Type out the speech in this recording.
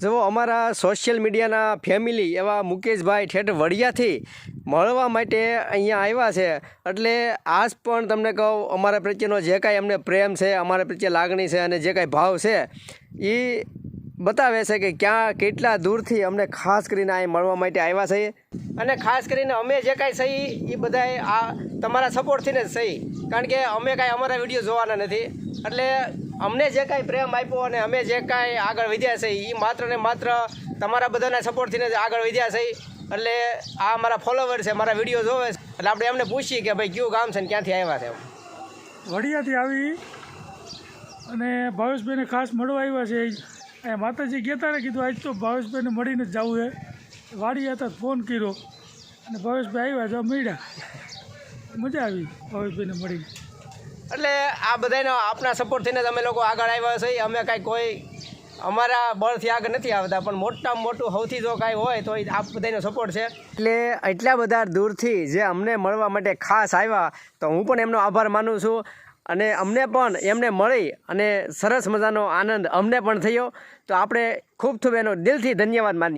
જો અમારા સોશિયલ મીડિયાના ફેમિલી એવા મુકેશભાઈ ઠેઠ વડિયાથી મળવા માટે અહીંયા આવ્યા છે, એટલે આજ પણ તમને કહું અમારા પ્રત્યેનો જે કાંઈ અમને પ્રેમ છે, અમારા પ્રત્યે લાગણી છે અને જે કાંઈ ભાવ છે એ બતાવે છે કે ક્યાં કેટલા દૂરથી અમને ખાસ કરીને અહીં મળવા માટે આવ્યા છે. અને ખાસ કરીને અમે જે કાંઈ સહી એ બધાય આ તમારા સપોર્ટથી જ સહી, કારણ કે અમે કાંઈ અમારા વિડીયો જોવાના નથી. એટલે અમને જે કાંઈ પ્રેમ આપ્યો અને અમે જે કાંઈ આગળ વધ્યા છે એ માત્ર ને માત્ર તમારા બધાના સપોર્ટથી જ આગળ વધ્યા છે. એટલે આ અમારા ફોલોવર છે, મારા વિડીયો જોવે છે, એટલે આપણે એમને પૂછીએ કે ભાઈ કયું ગામ છે ને ક્યાંથી આવ્યા છે. વડિયાથી આવી અને ભાવેશભાઈને ખાસ મળવા આવ્યા છે. અહીંયા માતાજી કહેતા ને કીધું આજ તો ભાવેશભાઈને મળીને જ જવું છે. વાડી હતા ફોન કર્યો અને ભાવેશભાઈ આવ્યા જો મળ્યા, મજા આવી ભાવેશભાઈને મળીને. એટલે આ બધાનો આપણા સપોર્ટથી જ અમે લોકો આગળ આવ્યા છે. અમે કાંઈ કોઈ અમારા બળથી આગળ નથી આવતા, પણ મોટામાં મોટું સૌથી જો કાંઈ હોય તો આ બધાનો સપોર્ટ છે. એટલે એટલા બધા દૂરથી જે અમને મળવા માટે ખાસ આવ્યા, તો હું પણ એમનો આભાર માનું છું. અને અમને પણ એમને મળી અને સરસ મજાનો આનંદ અમને પણ થયો, તો આપણે ખૂબ ખૂબ એનો દિલથી ધન્યવાદ માનીએ.